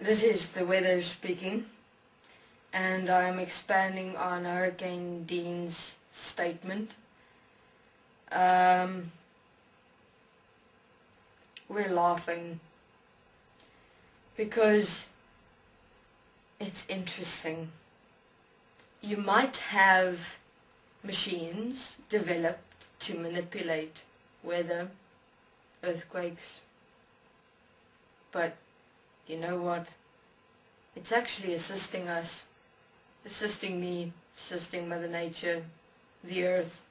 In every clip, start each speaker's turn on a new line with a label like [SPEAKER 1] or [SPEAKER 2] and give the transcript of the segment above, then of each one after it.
[SPEAKER 1] This is the weather speaking, and I'm expanding on Hurricane Dean's statement. We're laughing because it's interesting. You might have machines developed to manipulate weather, earthquakes, but you know what? It's actually assisting us, assisting me, assisting Mother Nature, the earth.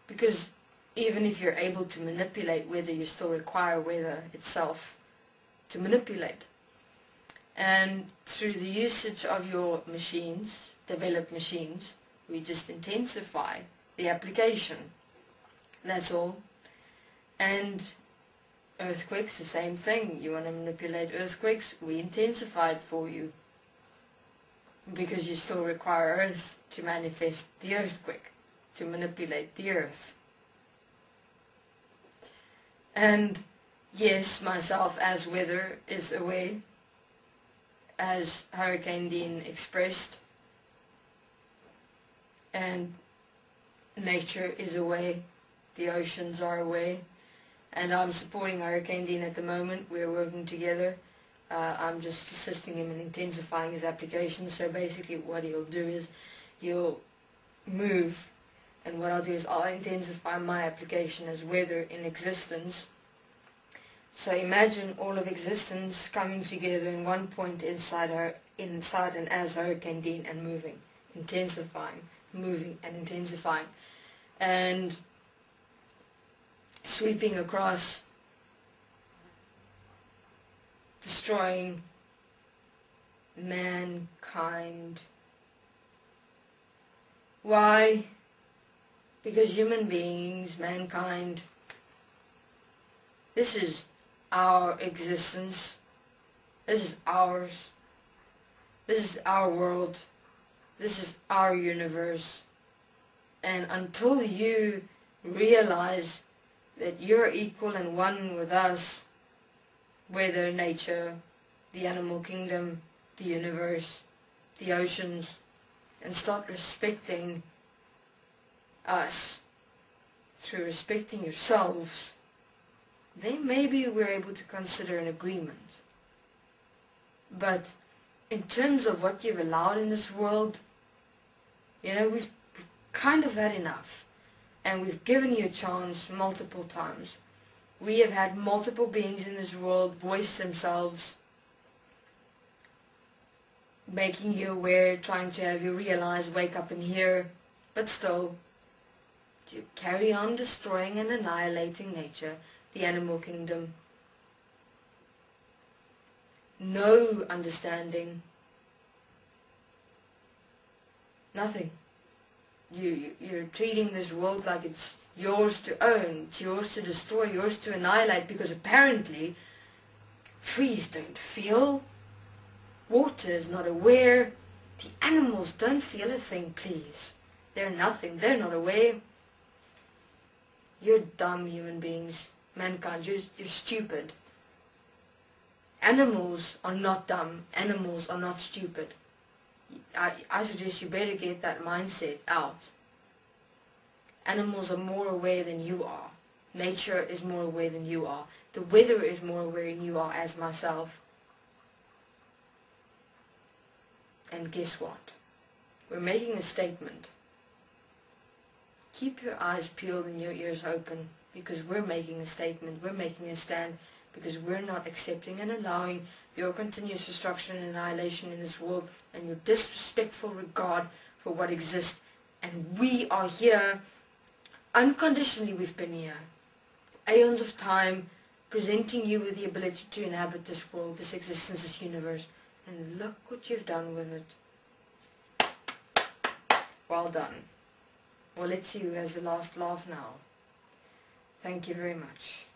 [SPEAKER 1] Because even if you're able to manipulate weather, you still require weather itself to manipulate. And through the usage of your machines, developed machines, we just intensify the application. That's all. And earthquakes, the same thing. You want to manipulate earthquakes, we intensify it for you. Because you still require earth to manifest the earthquake, to manipulate the earth. And yes, myself as weather is aware, as Hurricane Dean expressed, and nature is aware, the oceans are aware, and I'm supporting Hurricane Dean at the moment. We're working together. I'm just assisting him in intensifying his application. So basically what he'll do is he'll move, and what I'll do is I'll intensify my application as weather in existence. So imagine all of existence coming together in one point inside and as Hurricane Dean, and moving, intensifying, moving and intensifying, and sweeping across, destroying mankind. Why? Because human beings, mankind, this is our existence, this is ours, this is our world, this is our universe. And until you realize that you're equal and one with us, weather, nature, the animal kingdom, the universe, the oceans, and start respecting us through respecting yourselves, then maybe we're able to consider an agreement. But in terms of what you've allowed in this world, you know, we've kind of had enough. And we've given you a chance multiple times. We have had multiple beings in this world voice themselves, making you aware, trying to have you realize, wake up and hear, but still, you carry on destroying and annihilating nature, the animal kingdom. No understanding. Nothing. You're treating this world like it's yours to own, it's yours to destroy, yours to annihilate, because apparently trees don't feel, water is not aware, the animals don't feel a thing, please. They're nothing, they're not aware. You're dumb human beings, mankind, you're stupid. Animals are not dumb, animals are not stupid. I suggest you better get that mindset out. Animals are more aware than you are. Nature is more aware than you are. The weather is more aware than you are, as myself. And guess what? We're making a statement. Keep your eyes peeled and your ears open, because we're making a statement. We're making a stand, because we're not accepting and allowing your continuous destruction and annihilation in this world, and your disrespectful regard for what exists. And we are here unconditionally. We've been here for aeons of time, presenting you with the ability to inhabit this world, this existence, this universe, and look what you've done with it. Well done. Well, let's see who has the last laugh now. Thank you very much.